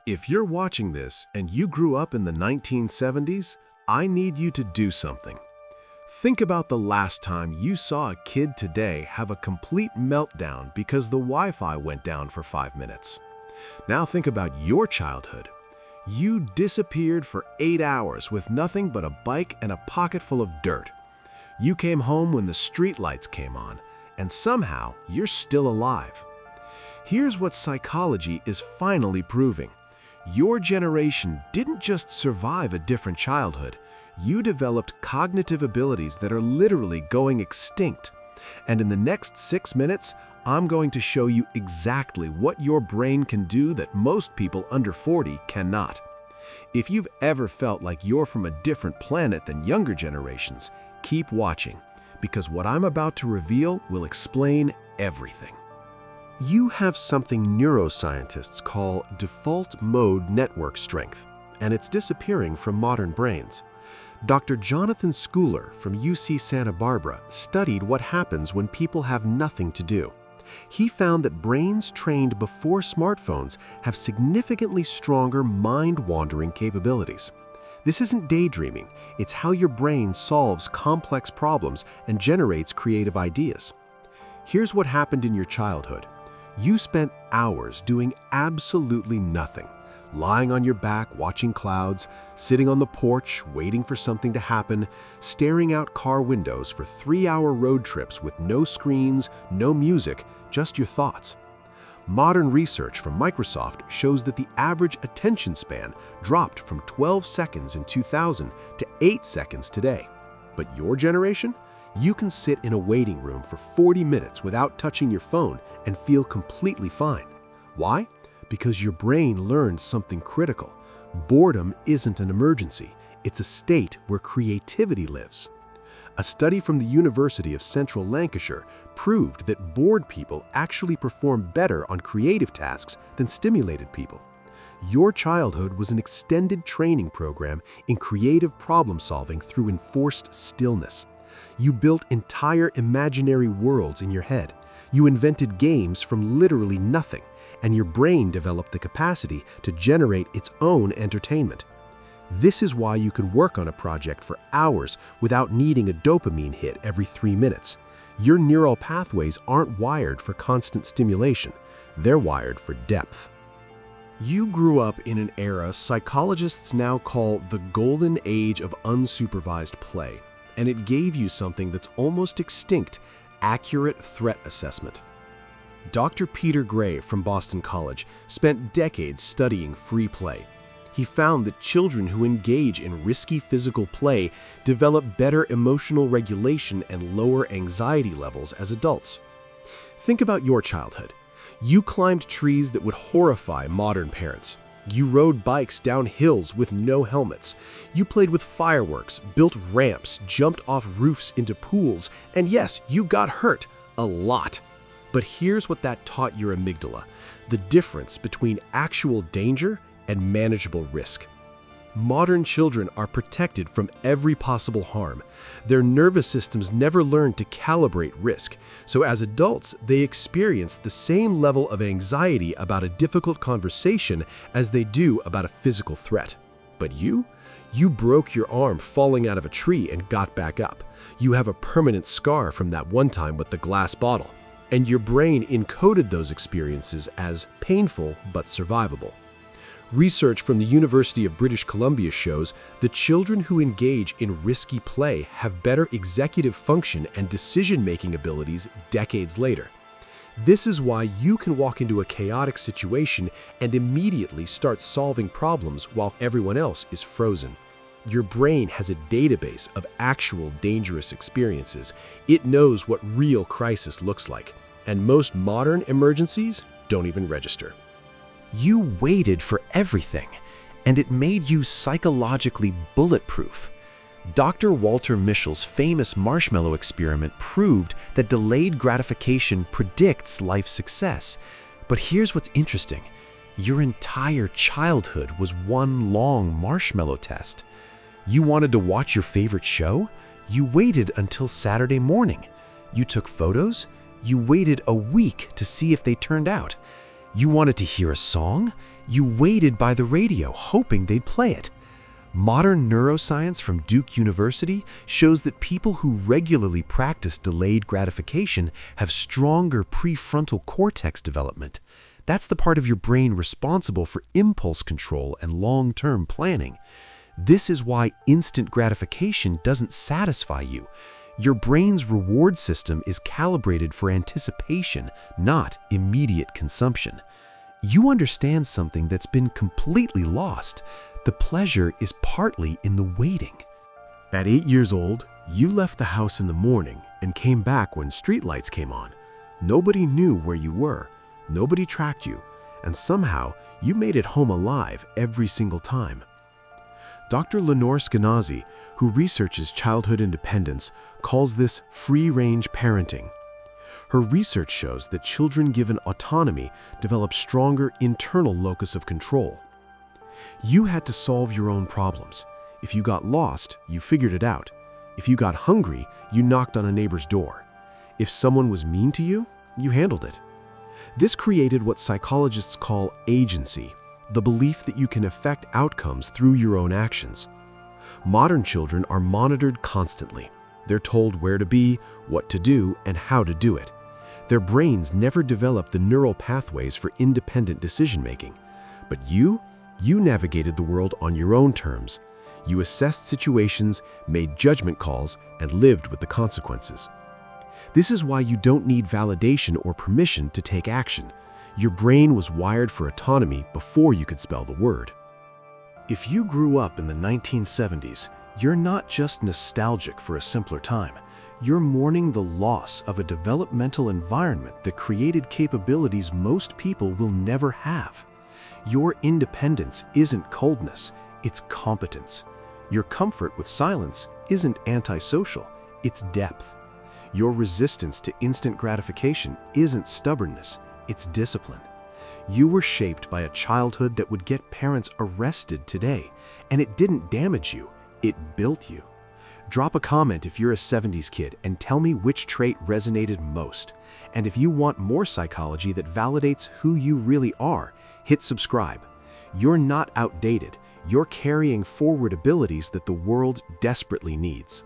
If you're watching this and you grew up in the 1970s, I need you to do something. Think about the last time you saw a kid today have a complete meltdown because the Wi-Fi went down for 5 minutes. Now think about your childhood. You disappeared for 8 hours with nothing but a bike and a pocket full of dirt. You came home when the streetlights came on, and somehow you're still alive. Here's what psychology is finally proving. Your generation didn't just survive a different childhood. You developed cognitive abilities that are literally going extinct. And in the next 6 minutes, I'm going to show you exactly what your brain can do that most people under 40 cannot. If you've ever felt like you're from a different planet than younger generations, keep watching, because what I'm about to reveal will explain everything. You have something neuroscientists call default mode network strength, and it's disappearing from modern brains. Dr. Jonathan Schooler from UC Santa Barbara studied what happens when people have nothing to do. He found that brains trained before smartphones have significantly stronger mind-wandering capabilities. This isn't daydreaming, it's how your brain solves complex problems and generates creative ideas. Here's what happened in your childhood. You spent hours doing absolutely nothing, lying on your back watching clouds, sitting on the porch waiting for something to happen, staring out car windows for 3-hour road trips with no screens, no music, just your thoughts. Modern research from Microsoft shows that the average attention span dropped from 12 seconds in 2000 to 8 seconds today. But your generation? You can sit in a waiting room for 40 minutes without touching your phone and feel completely fine. Why? Because your brain learned something critical. Boredom isn't an emergency. It's a state where creativity lives. A study from the University of Central Lancashire proved that bored people actually perform better on creative tasks than stimulated people. Your childhood was an extended training program in creative problem-solving through enforced stillness. You built entire imaginary worlds in your head. You invented games from literally nothing, and your brain developed the capacity to generate its own entertainment. This is why you can work on a project for hours without needing a dopamine hit every 3 minutes. Your neural pathways aren't wired for constant stimulation. They're wired for depth. You grew up in an era psychologists now call the golden age of unsupervised play, and it gave you something that's almost extinct: accurate threat assessment. Dr. Peter Gray from Boston College spent decades studying free play. He found that children who engage in risky physical play develop better emotional regulation and lower anxiety levels as adults. Think about your childhood. You climbed trees that would horrify modern parents. You rode bikes down hills with no helmets. You played with fireworks, built ramps, jumped off roofs into pools, and yes, you got hurt a lot. But here's what that taught your amygdala: the difference between actual danger and manageable risk. Modern children are protected from every possible harm. Their nervous systems never learn to calibrate risk, so as adults, they experience the same level of anxiety about a difficult conversation as they do about a physical threat. But you broke your arm falling out of a tree and got back up. You have a permanent scar from that one time with the glass bottle, and your brain encoded those experiences as painful but survivable. Research from the University of British Columbia shows that children who engage in risky play have better executive function and decision-making abilities decades later. This is why you can walk into a chaotic situation and immediately start solving problems while everyone else is frozen. Your brain has a database of actual dangerous experiences. It knows what real crisis looks like, and most modern emergencies don't even register. You waited for everything, and it made you psychologically bulletproof. Dr. Walter Mischel's famous marshmallow experiment proved that delayed gratification predicts life success. But here's what's interesting. Your entire childhood was one long marshmallow test. You wanted to watch your favorite show? You waited until Saturday morning. You took photos? You waited a week to see if they turned out. You wanted to hear a song? You waited by the radio, hoping they'd play it. Modern neuroscience from Duke University shows that people who regularly practice delayed gratification have stronger prefrontal cortex development. That's the part of your brain responsible for impulse control and long-term planning. This is why instant gratification doesn't satisfy you. Your brain's reward system is calibrated for anticipation, not immediate consumption. You understand something that's been completely lost. The pleasure is partly in the waiting. At 8 years old, you left the house in the morning and came back when streetlights came on. Nobody knew where you were, nobody tracked you, and somehow you made it home alive every single time. Dr. Lenore Skenazy, who researches childhood independence, calls this free-range parenting. Her research shows that children given autonomy develop stronger internal locus of control. You had to solve your own problems. If you got lost, you figured it out. If you got hungry, you knocked on a neighbor's door. If someone was mean to you, you handled it. This created what psychologists call agency, the belief that you can affect outcomes through your own actions. Modern children are monitored constantly. They're told where to be, what to do, and how to do it. Their brains never develop the neural pathways for independent decision-making. But you navigated the world on your own terms. You assessed situations, made judgment calls, and lived with the consequences. This is why you don't need validation or permission to take action. Your brain was wired for autonomy before you could spell the word. If you grew up in the 1970s, you're not just nostalgic for a simpler time. You're mourning the loss of a developmental environment that created capabilities most people will never have. Your independence isn't coldness, it's competence. Your comfort with silence isn't antisocial, it's depth. Your resistance to instant gratification isn't stubbornness, it's discipline. You were shaped by a childhood that would get parents arrested today, and it didn't damage you, it built you. Drop a comment if you're a 70s kid and tell me which trait resonated most. And if you want more psychology that validates who you really are, hit subscribe. You're not outdated, you're carrying forward abilities that the world desperately needs.